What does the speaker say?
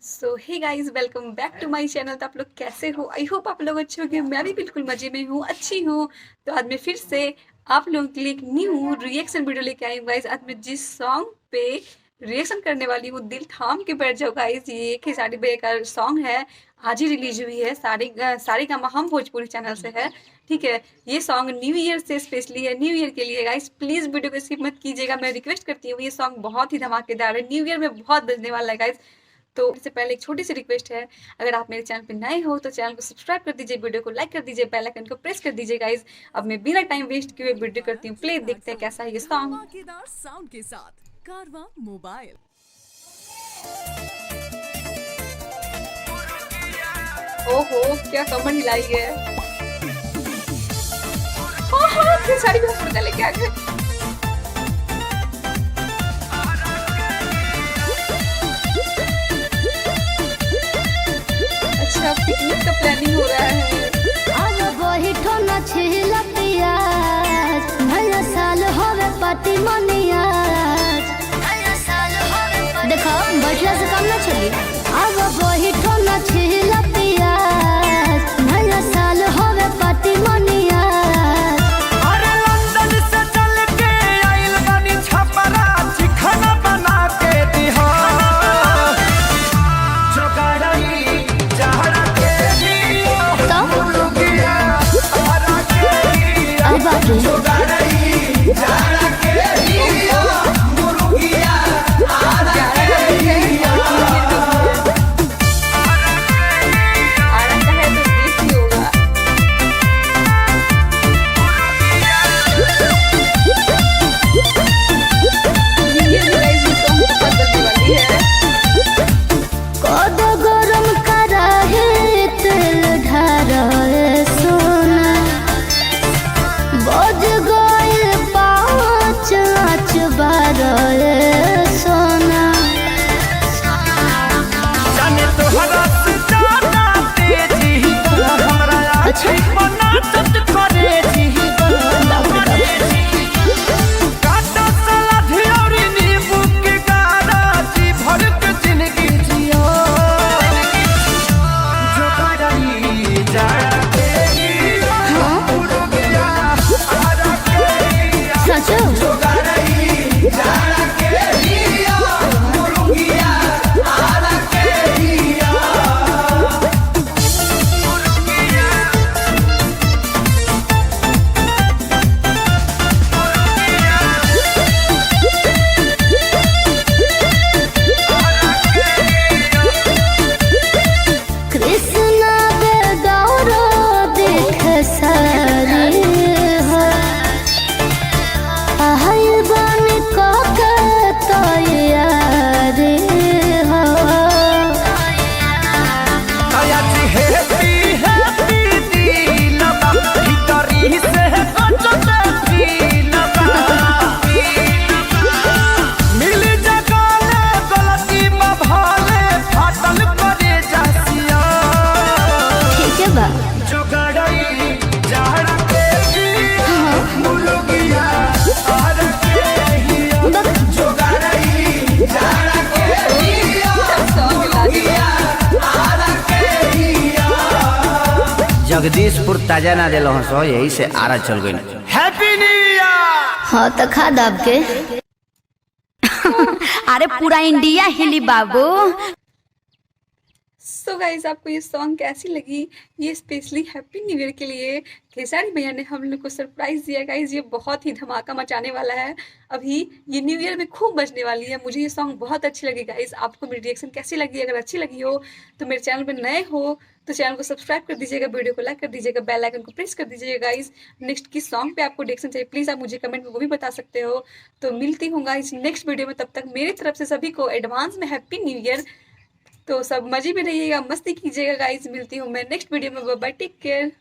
So hey guys, welcome back to my channel. तो आप लोग कैसे हो? आई होप आप लोग अच्छे होंगे। मैं भी बिल्कुल मजे में हूँ, अच्छी हूँ। तो आज मैं फिर से आप लोगों के लिए एक न्यू रिएक्शन वीडियो लेके आई हूँ गाइस। आज मैं जिस सॉन्ग पे रिएक्शन करने वाली हूँ, दिल थाम के बैठ जाओ गाइस। ये एक ही साड़ी बे का सॉन्ग है, आज ही रिलीज हुई है। साड़ी का हम भोजपुरी चैनल से है, ठीक है। ये सॉन्ग न्यू ईयर से स्पेशली है, न्यू ईयर के लिए गाइस। प्लीज वीडियो को स्किप मत कीजिएगा, मैं रिक्वेस्ट करती हूँ। ये सॉन्ग बहुत ही धमाकेदार है, न्यू ईयर में बहुत बजने वाला है गाइस। तो इससे पहले एक छोटी सी रिक्वेस्ट है, अगर आप मेरे चैनल पे नए हो तो चैनल को सब्सक्राइब कर दीजिए, वीडियो को लाइक कर दीजिए, बेल आइकन को प्रेस कर दीजिए गाइस। अब मैं बिना टाइम वेस्ट किए वीडियो करती हूँ प्ले, देखते हैं कैसा है ये सॉन्ग। धमाकेदार साउंड के साथ कारवा मोबाइल। ओहो, क्या कमर हिलाई है। ओहो, फिर साड़ी में मुर्गा लेके आ गए। अच्छा, पिकनिक का प्लानिंग हो रहा है। अब वही ठोना छिला पियाज, नया साल होवे पार्टी मनियाज। देखो बैठला से काम ना चली। अब वही ठोना छिला पियाज, नया साल होवे पार्टी मनियाज। अरे लंदन से चल के आइल बानी छपरा, चिखना बना के दिहा। जोगाड़ई जहरा के दियो, तो मुर्गिया हरा के दियो। अरे बाप रे, जोगाड़ई जहरा के दियो, मुर्गिया हरा के दियो। आरा का है तो देसी होगा। ये भी गाइस ये सॉन्ग बहुत बजने वाली है। कद गरम कराहे तेल ढारे सोना। बज गए 5 आँच 12 सोना। जाने तोहरा से ज्यादा तेजी हमरा आँखी बना चट करे जी। काटा सलाद और नींबू के गारा, जी भर के जिंदगी जियो। जोगाड़ई जहरा के दियो, मुर्गिया हरा के दियो। सचो जोगाड़ई जहरा के दियो, मुर्गिया हरा के दियो। कृष्णा बेगौरो देख सारी हो। आइल बानी कके तैयारी हो। आयाची हैप्पी हैप्पी दिलबा, भीतरी से कचते दिलबा। मिल जगाले गलती में भाले, फाटल करे जासिया। ठीक है बा। जोगाड़ई जहरा के दियो, मुर्गिया हरा के दियो। जोगाड़ई जहरा के दियो, मुर्गिया हरा के दियो। जगदीशपुर ताजा ना दिल सो, यही से आरा चल गई। Happy new year. हाँ तो खा दाब के। अरे पूरा इंडिया हिली बाबू। सो गाइस, आपको ये सॉन्ग कैसी लगी? ये स्पेशली हैप्पी न्यू ईयर के लिए खेसारी भैया ने हम लोग को सरप्राइज दिया गाइस। ये बहुत ही धमाका मचाने वाला है। अभी ये न्यू ईयर में खूब बजने वाली है। मुझे ये सॉन्ग बहुत अच्छी लगी गाइस। आपको मेरी रिएक्शन कैसी लगी? अगर अच्छी लगी हो तो मेरे चैनल पे नए हो तो चैनल को सब्सक्राइब कर दीजिएगा, वीडियो को लाइक कर दीजिएगा, बेल आइकन को प्रेस कर दीजिएगा गाइस। नेक्स्ट किस सॉन्ग पे आपको रिएक्शन चाहिए प्लीज़ आप मुझे कमेंट में वो भी बता सकते हो। तो मिलती हूँ गाइस नेक्स्ट वीडियो में। तब तक मेरी तरफ से सभी को एडवांस में हैप्पी न्यू ईयर। तो सब मजे में रहिएगा, मस्ती कीजिएगा गाइस। मिलती हूँ मैं नेक्स्ट वीडियो में। Bye bye, take care.